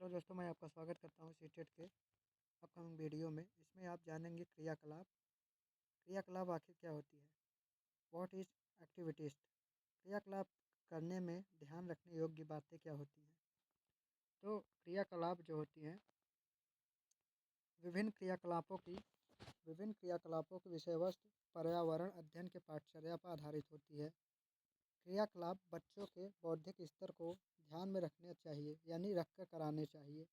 Hello दोस्तों, मैं आपका स्वागत करता हूँ सीटेट के अपकमिंग वीडियो में। इसमें आप जानेंगे क्रियाकलाप। क्रियाकलाप आखिर क्या होती है? What is activities? क्रियाकलाप करने में ध्यान रखने योग्य बातें क्या होती हैं? तो क्रियाकलाप जो होती हैं, विभिन्न क्रियाकलापों की विषय वस्तु पर्यावरण अध्ययन के पाठचर्या पर आधारित होती है। क्रियाकलाप बच्चों के बौद्धिक स्तर को ध्यान में रखने चाहिए, यानी रखकर कराने चाहिए।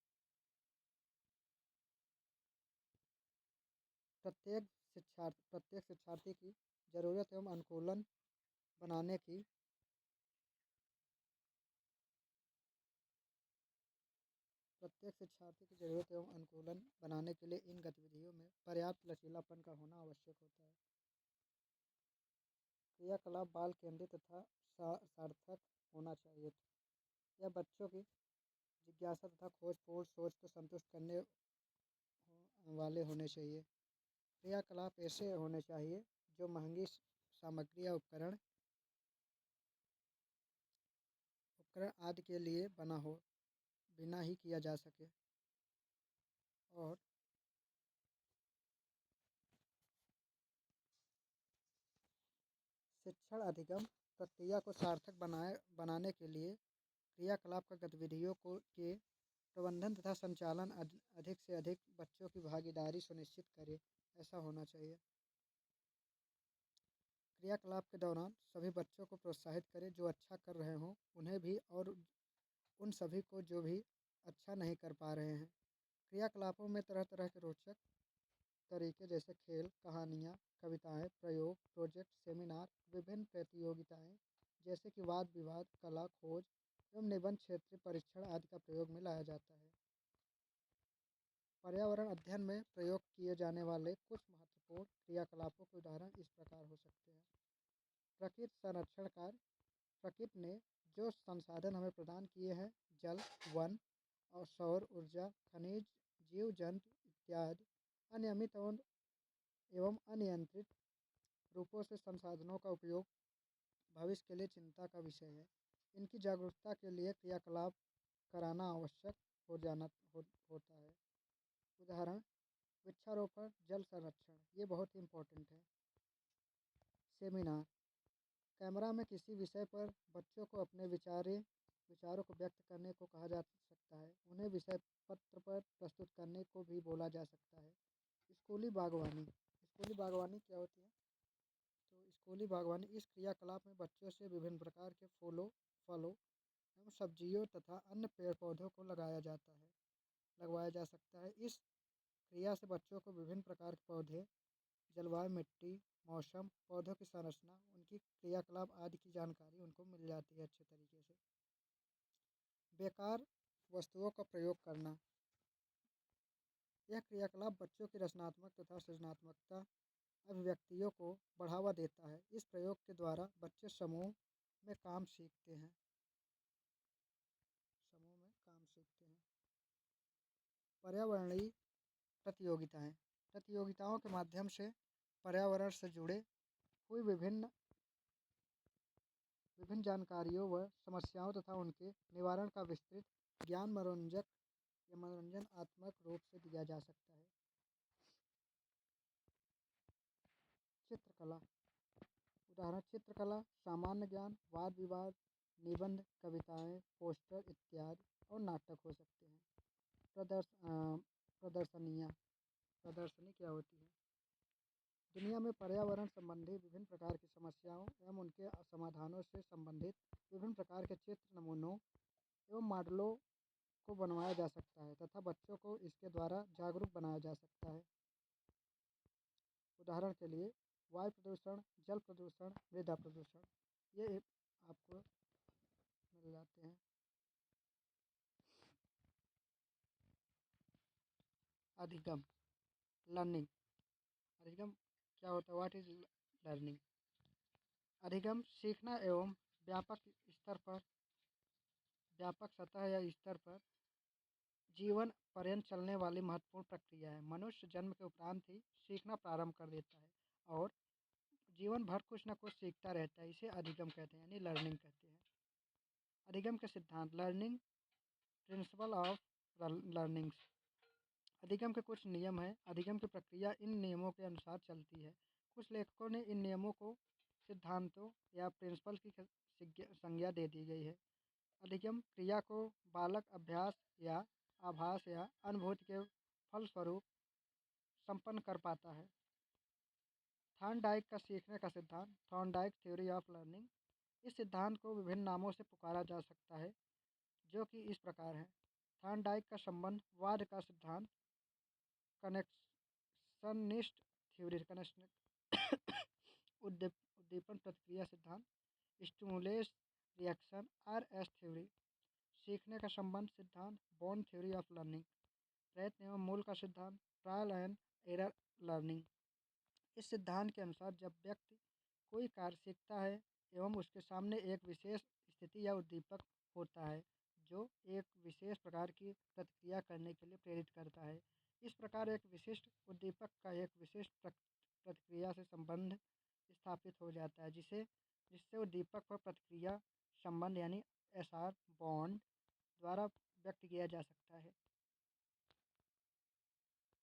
प्रत्येक शिक्षार्थी की ज़रूरत एवं अनुकूलन बनाने की प्रत्येक शिक्षार्थी की ज़रूरत एवं अनुकूलन बनाने के लिए इन गतिविधियों में पर्याप्त लचीलापन का होना आवश्यक होता है। क्रियाकलाप बाल केंद्रित तथा सार्थक होना चाहिए। यह बच्चों की जिज्ञासा तथा खोजपूर्ण सोच को संतुष्ट करने वाले होने चाहिए। क्रियाकलाप ऐसे होने चाहिए जो महंगी सामग्री या उपकरण आदि के लिए बना हो, बिना ही किया जा सके। और शिक्षण अधिगम प्रक्रिया को सार्थक बनाने के लिए क्रियाकलाप का गतिविधियों के प्रबंधन तथा संचालन अधिक से अधिक बच्चों की भागीदारी सुनिश्चित करे, ऐसा होना चाहिए। क्रियाकलाप के दौरान सभी बच्चों को प्रोत्साहित करें जो अच्छा कर रहे हों, उन्हें भी, और उन सभी को जो भी अच्छा नहीं कर पा रहे हैं। क्रियाकलापों में तरह तरह के रोचक तरीके जैसे खेल, कहानियाँ, कविताएं, प्रयोग, प्रोजेक्ट, सेमिनार, विभिन्न प्रतियोगिताएं जैसे कि वाद विवाद, कला, खोज एवं निबंध, क्षेत्रीय परीक्षण आदि का प्रयोग में लाया जाता है। पर्यावरण अध्ययन में प्रयोग किए जाने वाले कुछ महत्वपूर्ण क्रियाकलापों के उदाहरण इस प्रकार हो सकते हैं। प्रकृति संरक्षण कार्य। प्रकृति ने जो संसाधन हमें प्रदान किए हैं, जल, वन और सौर ऊर्जा, खनिज, जीव जंतु इत्यादि, अनियमित एवं अनियंत्रित रूपों से संसाधनों का उपयोग भविष्य के लिए चिंता का विषय है। इनकी जागरूकता के लिए क्रियाकलाप कराना आवश्यक होता है। उदाहरण: वृक्षारोपण, जल संरक्षण, ये बहुत ही इम्पोर्टेंट है। सेमिनार। कैमरा में किसी विषय पर बच्चों को अपने विचारों को व्यक्त करने को कहा जा सकता है। उन्हें विषय पत्र पर प्रस्तुत करने को भी बोला जा सकता है। स्कूली बागवानी। स्कूली बागवानी क्या होती है? तो स्कूली बागवानी इस क्रियाकलाप में बच्चों से विभिन्न प्रकार के फूलों, फलों एवं सब्जियों तथा अन्य पेड़ पौधों को लगवाया जा सकता है। इस क्रिया से बच्चों को विभिन्न प्रकार के पौधे, जलवायु, मिट्टी, मौसम, पौधों की संरचना, उनकी क्रियाकलाप आदि की जानकारी उनको मिल जाती है अच्छे तरीके से। बेकार वस्तुओं का प्रयोग करना। यह क्रियाकलाप बच्चों की रचनात्मक तथा सृजनात्मकता अभिव्यक्तियों को बढ़ावा देता है। इस प्रयोग के द्वारा बच्चे समूह में काम सीखते हैं। पर्यावरणीय प्रतियोगिताएं। प्रतियोगिताओं के माध्यम से पर्यावरण से जुड़े हुई विभिन्न जानकारियों व समस्याओं तथा उनके निवारण का विस्तृत ज्ञान मनोरंजनात्मक रूप से दिया जा सकता है। चित्रकला। उदाहरण: चित्रकला, सामान्य ज्ञान, वाद विवाद, निबंध, कविताएं, पोस्टर इत्यादि और नाटक हो सकते हैं। प्रदर्शनी क्या होती है? दुनिया में पर्यावरण संबंधी विभिन्न प्रकार की समस्याओं एवं उनके समाधानों से संबंधित विभिन्न प्रकार के चित्र, नमूनों एवं मॉडलों को बनवाया जा सकता है तथा बच्चों को इसके द्वारा जागरूक बनाया जा सकता है। उदाहरण के लिए वायु प्रदूषण, जल प्रदूषण, मृदा प्रदूषण, ये आपको मिल जाते हैं। अधिगम, लर्निंग। अधिगम क्या होता है? What is learning? अधिगम सीखना एवं व्यापक सतह या स्तर पर जीवन पर्यंत चलने वाली महत्वपूर्ण प्रक्रिया है। मनुष्य जन्म के उपरांत ही सीखना प्रारंभ कर देता है और जीवन भर कुछ न कुछ सीखता रहता है। इसे अधिगम कहते हैं, यानी लर्निंग कहते हैं। अधिगम के सिद्धांत। Learning principle of learnings. अधिगम के कुछ नियम हैं। अधिगम की प्रक्रिया इन नियमों के अनुसार चलती है। कुछ लेखकों ने इन नियमों को सिद्धांतों या प्रिंसिपल की संज्ञा दे दी गई है। अधिगम क्रिया को बालक अभ्यास या आभास या अनुभूति के फलस्वरूप संपन्न कर पाता है। थॉर्नडाइक का सीखने का सिद्धांत, थॉर्नडाइक थ्योरी ऑफ लर्निंग। इस सिद्धांत को विभिन्न नामों से पुकारा जा सकता है, जो कि इस प्रकार है। थॉर्नडाइक का संबंध वाद का सिद्धांत, कनेक्शनिस्ट थ्योरी, उद्दीपन प्रतिक्रिया सिद्धांत, स्टिमुलस रिएक्शन RS थ्योरी, सीखने का संबंध सिद्धांत, बॉन्ड थ्योरी ऑफ लर्निंग, प्रयत्न एवं मूल का सिद्धांत, ट्रायल एंड एरर लर्निंग। इस सिद्धांत के अनुसार जब व्यक्ति कोई कार्य सीखता है एवं उसके सामने एक विशेष स्थिति या उद्दीपक होता है जो एक विशेष प्रकार की प्रतिक्रिया करने के लिए प्रेरित करता है। इस प्रकार एक विशिष्ट उद्दीपक का एक विशिष्ट प्रतिक्रिया से संबंध स्थापित हो जाता है, जिससे उद्दीपक पर प्रतिक्रिया संबंध यानी SR बॉन्ड द्वारा व्यक्त किया जा सकता है।